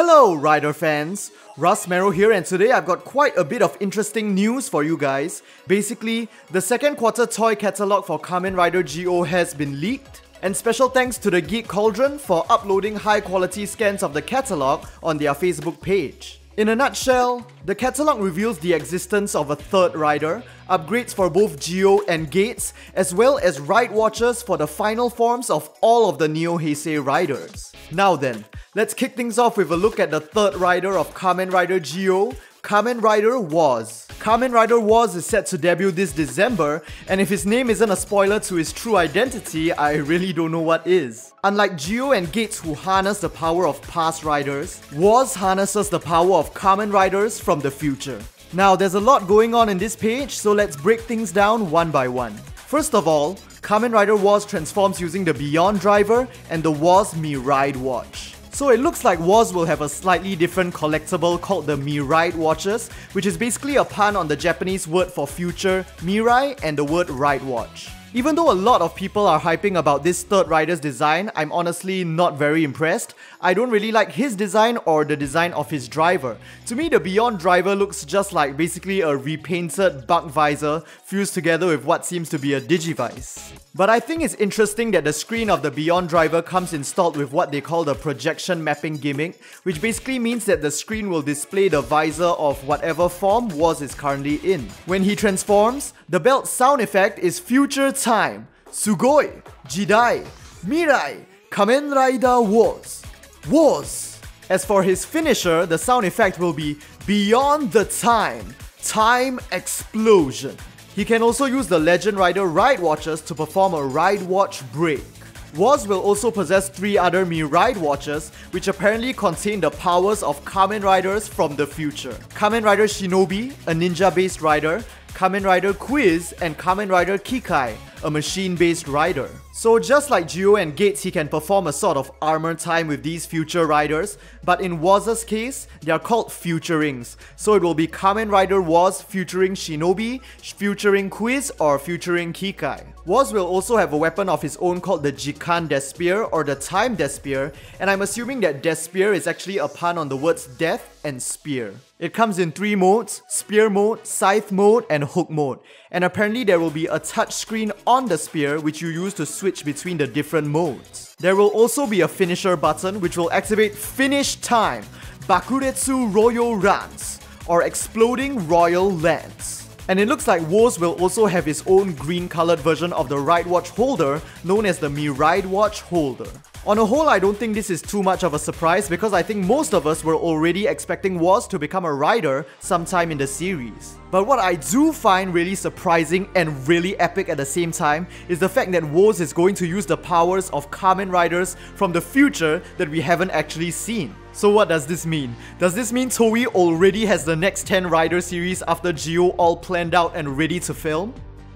Hello Rider fans, Rustmarrow here, and today I've got quite a bit of interesting news for you guys. Basically, the second quarter toy catalog for Kamen Rider Zi-O has been leaked, and special thanks to the Geek Cauldron for uploading high quality scans of the catalog on their Facebook page. In a nutshell, the catalog reveals the existence of a third rider, upgrades for both Zi-O and Geiz, as well as RideWatches for the final forms of all of the Neo Heisei riders. Now then, let's kick things off with a look at the third rider of Kamen Rider Zi-O, Kamen Rider WOZ. Kamen Rider WOZ is set to debut this December, and if his name isn't a spoiler to his true identity, I really don't know what is. Unlike Zi-O and Geiz who harness the power of past riders, WOZ harnesses the power of Kamen Riders from the future. Now there's a lot going on in this page, so let's break things down one by one. First of all, Kamen Rider WOZ transforms using the Beyond Driver and the WOZ RideWatch. So it looks like WOZ will have a slightly different collectible called the RideWatches, which is basically a pun on the Japanese word for future Mirai and the word RideWatch. Even though a lot of people are hyping about this third rider's design, I'm honestly not very impressed. I don't really like his design or the design of his driver. To me, the Beyond Driver looks just like basically a repainted bug visor fused together with what seems to be a digivice. But I think it's interesting that the screen of the Beyond Driver comes installed with what they call the projection mapping gimmick, which basically means that the screen will display the visor of whatever form WOZ is currently in. When he transforms, the belt sound effect is Future Time, Sugoi, Jidai, Mirai, Kamen Rider WOZ, WOZ. As for his finisher, the sound effect will be Beyond the Time, Time Explosion. He can also use the Legend Rider RideWatches to perform a RideWatch break. WOZ will also possess 3 other RideWatches, which apparently contain the powers of Kamen Riders from the future. Kamen Rider Shinobi, a ninja-based rider, Kamen Rider Quiz, and Kamen Rider Kikai, a machine-based rider. So just like Zi-O and Geiz, he can perform a sort of armor time with these future riders, but in WOZ's case, they are called futurings. So it will be Kamen Rider WOZ featuring Shinobi, featuring Quiz, or featuring Kikai. WOZ will also have a weapon of his own called the Jikan Despear or the Time Despear, and I'm assuming that Despear is actually a pun on the words death and spear. It comes in 3 modes: spear mode, scythe mode, and hook mode. And apparently there will be a touch screen on the spear which you use to switch between the different modes. There will also be a finisher button which will activate Finish Time, Bakuretsu Royal Rance, or Exploding Royal Lance. And it looks like WOZ will also have his own green colored version of the RideWatch holder known as the RideWatch holder. On a whole, I don't think this is too much of a surprise because I think most of us were already expecting WOZ to become a rider sometime in the series. But what I do find really surprising and really epic at the same time is the fact that WOZ is going to use the powers of Kamen Riders from the future that we haven't actually seen. So what does this mean? Does this mean Toei already has the next 10 rider series after Zi-O all planned out and ready to film?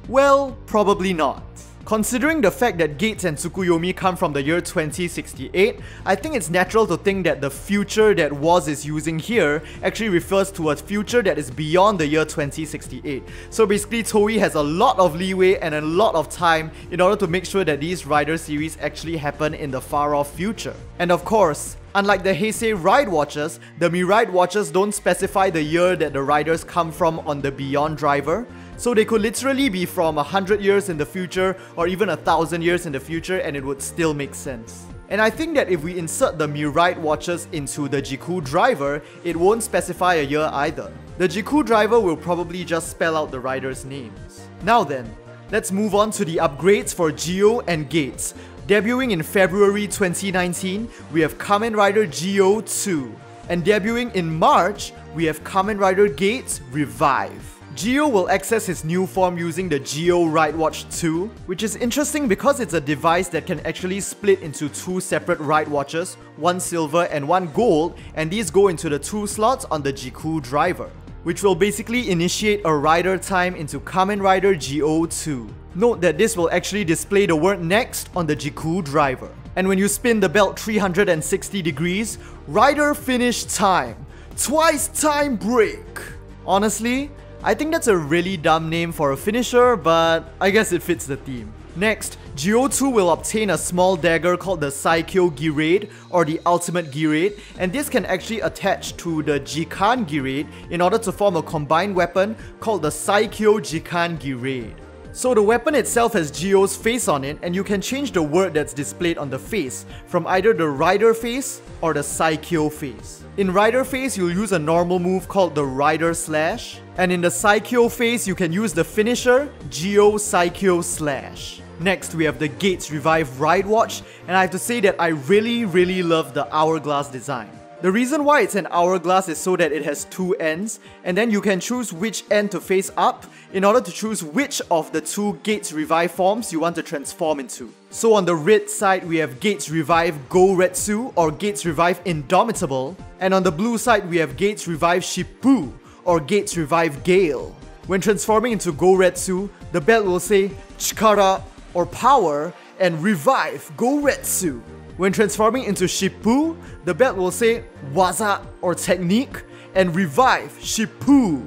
Well, probably not. Considering the fact that Geiz and Tsukuyomi come from the year 2068, I think it's natural to think that the future that WOZ is using here actually refers to a future that is beyond the year 2068. So basically Toei has a lot of leeway and a lot of time in order to make sure that these rider series actually happen in the far off future. And of course, unlike the Heisei RideWatches, the RideWatches don't specify the year that the riders come from on the Beyond Driver. So they could literally be from 100 years in the future or even 1,000 years in the future and it would still make sense. And I think that if we insert the RideWatches into the Jiku Driver, it won't specify a year either. The Jiku Driver will probably just spell out the riders' names. Now then, let's move on to the upgrades for Zi-O and Geiz. Debuting in February 2019, we have Kamen Rider Zi-O 2. And debuting in March, we have Kamen Rider Geiz Revive. Zi-O will access his new form using the Zi-O RideWatch 2, which is interesting because it's a device that can actually split into 2 separate RideWatches, one silver and one gold, and these go into the 2 slots on the Jiku Driver, which will basically initiate a rider time into Kamen Rider Zi-O 2. Note that this will actually display the word next on the Jiku Driver. And when you spin the belt 360 degrees, rider finish time, twice time break. Honestly, I think that's a really dumb name for a finisher, but I guess it fits the theme. Next, Zi-O will obtain a small dagger called the Saikyo Girade or the Ultimate Girade, and this can actually attach to the Jikan Girade in order to form a combined weapon called the Saikyo Jikan Girade. So the weapon itself has Zi-O's face on it, and you can change the word that's displayed on the face from either the Rider face or the Saikyo face. In Rider face, you'll use a normal move called the Rider Slash, and in the Saikyo face, you can use the finisher Zi-O Saikyo Slash. Next, we have the Geiz Revive Ride Watch, and I have to say that I really love the hourglass design. The reason why it's an hourglass is so that it has two ends, and then you can choose which end to face up in order to choose which of the two Geiz Revive forms you want to transform into. So on the red side, we have Geiz Revive Go-Retsu or Geiz Revive Indomitable, and on the blue side, we have Geiz Revive Shippu or Geiz Revive Gale. When transforming into Go-Retsu, the belt will say Chikara or Power and Revive Go-Retsu. When transforming into Shippu, the belt will say Waza or Technique and Revive Shippu.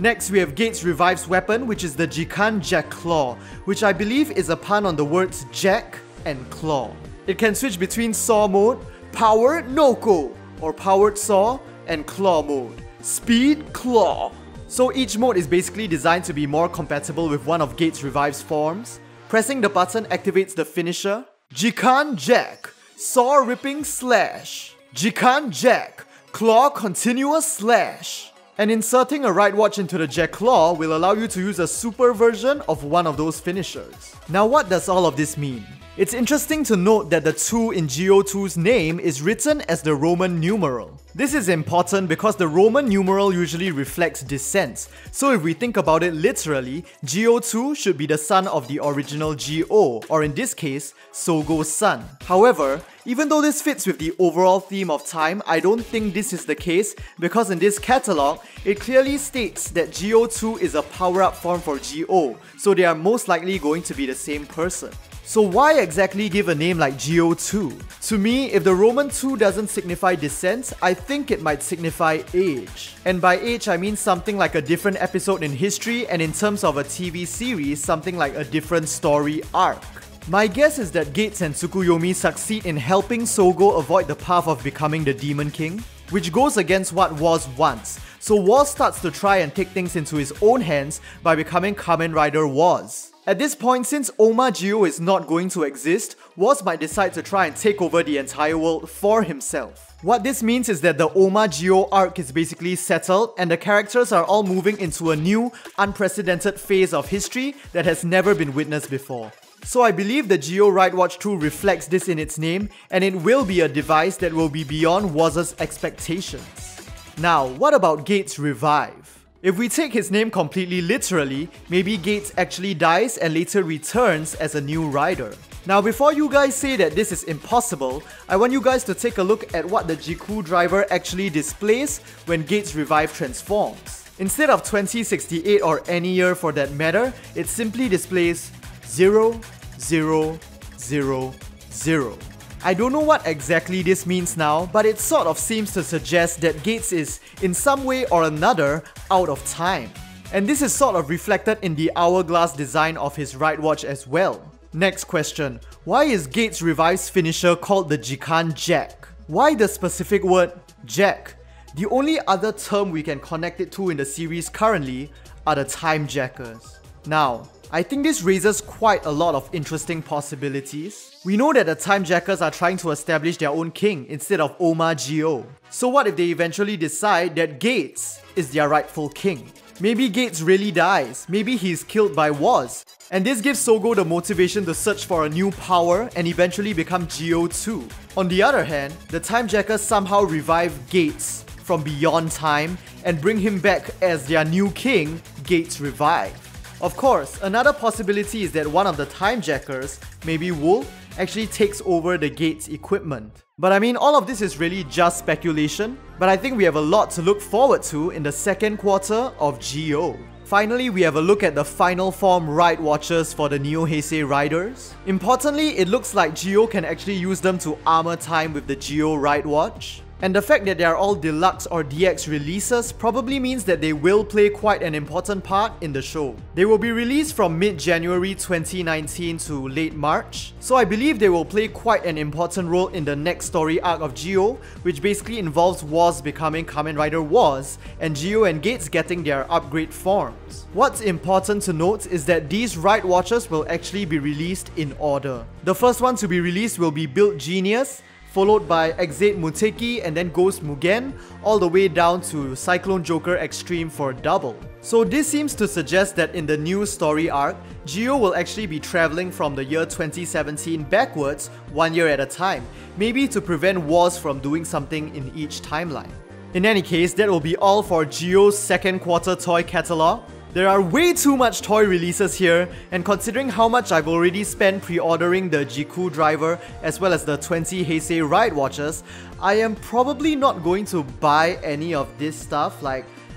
Next, we have Geiz Revive's weapon, which is the Jikan Jack Claw, which I believe is a pun on the words Jack and Claw. It can switch between Saw mode, Powered Noko, or Powered Saw, and Claw mode, Speed Claw. So each mode is basically designed to be more compatible with one of Geiz Revive's forms. Pressing the button activates the finisher, Jikan Jack, Saw Ripping Slash, Jikan Jack, Claw Continuous Slash. And inserting a Ride Watch into the Jack Claw will allow you to use a super version of one of those finishers. Now what does all of this mean? It's interesting to note that the 2 in Zi-O's name is written as the Roman numeral. This is important because the Roman numeral usually reflects descent, so if we think about it literally, Zi-O should be the son of the original Zi-O, or in this case, Sogo's son. However, even though this fits with the overall theme of time, I don't think this is the case because in this catalog, it clearly states that Zi-O is a power-up form for Zi-O, so they are most likely going to be the same person. So why exactly give a name like Zi-O? To me, if the Roman 2 doesn't signify descent, I think it might signify age. And by age, I mean something like a different episode in history, and in terms of a TV series, something like a different story arc. My guess is that Geiz and Tsukuyomi succeed in helping Sogo avoid the path of becoming the Demon King, which goes against what WOZ wants. So WOZ starts to try and take things into his own hands by becoming Kamen Rider WOZ. At this point, since Oma Zi-O is not going to exist, WOZ might decide to try and take over the entire world for himself. What this means is that the Oma Zi-O arc is basically settled and the characters are all moving into a new, unprecedented phase of history that has never been witnessed before. So I believe the Zi-O Ride Watch 2 reflects this in its name, and it will be a device that will be beyond WOZ's expectations. Now, what about Geiz Revive? If we take his name completely literally, maybe Geiz actually dies and later returns as a new rider. Now before you guys say that this is impossible, I want you guys to take a look at what the Jiku driver actually displays when Geiz Revive transforms. Instead of 2068 or any year for that matter, it simply displays 0, 0, 0, 0. I don't know what exactly this means now, but it sort of seems to suggest that Geiz is, in some way or another, out of time. And this is sort of reflected in the hourglass design of his Ride Watch as well. Next question, why is Geiz Revive's finisher called the Jikan Jack? Why the specific word Jack? The only other term we can connect it to in the series currently are the Time Jackers. Now, I think this raises quite a lot of interesting possibilities. We know that the Time Jackers are trying to establish their own king instead of Oma Zi-O. So what if they eventually decide that Geiz is their rightful king? Maybe Geiz really dies, maybe he's killed by WOZ, and this gives Sogo the motivation to search for a new power and eventually become Zi-O too. On the other hand, the Time Jackers somehow revive Geiz from beyond time and bring him back as their new king, Geiz Revive. Of course, another possibility is that one of the Time Jackers, maybe Wolf, actually takes over the Geiz equipment. But I mean, all of this is really just speculation, but I think we have a lot to look forward to in the second quarter of Zi-O. Finally, we have a look at the final form Ride Watches for the Neo Heisei riders. Importantly, it looks like Zi-O can actually use them to armor time with the Zi-O Ride Watch. And the fact that they are all deluxe or DX releases probably means that they will play quite an important part in the show. They will be released from mid-January 2019 to late March, so I believe they will play quite an important role in the next story arc of Zi-O, which basically involves WOZ becoming Kamen Rider WOZ and Zi-O and Geiz getting their upgrade forms. What's important to note is that these RideWatches will actually be released in order. The first one to be released will be Build Genius, followed by Exate Muteki and then Ghost Mugen, all the way down to Cyclone Joker Extreme for double. So this seems to suggest that in the new story arc, Zi-O will actually be traveling from the year 2017 backwards, 1 year at a time, maybe to prevent WOZ from doing something in each timeline. In any case, that will be all for Zi-O's second quarter toy catalog. There are way too much toy releases here, and considering how much I've already spent pre-ordering the Jiku driver as well as the 20 Heisei RideWatches, I am probably not going to buy any of this stuff.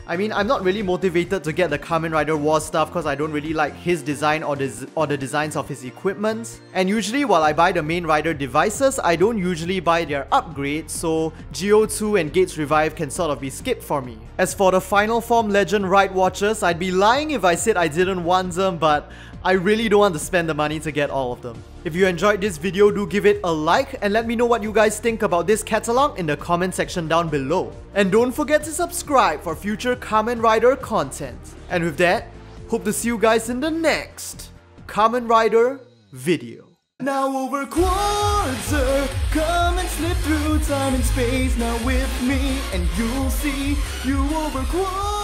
I'm not really motivated to get the Kamen Rider WOZ stuff because I don't really like his design or the designs of his equipment. And usually while I buy the main rider devices, I don't usually buy their upgrades, so Zi-O 2 and Geiz Revive can sort of be skipped for me. As for the Final Form Legend RideWatches, I'd be lying if I said I didn't want them, but I really don't want to spend the money to get all of them. If you enjoyed this video, do give it a like and let me know what you guys think about this catalog in the comment section down below. And don't forget to subscribe for future Kamen Rider content. And with that, hope to see you guys in the next Kamen Rider video. Now over quarter, come and slip through time and space now with me, and you'll see you over quarter.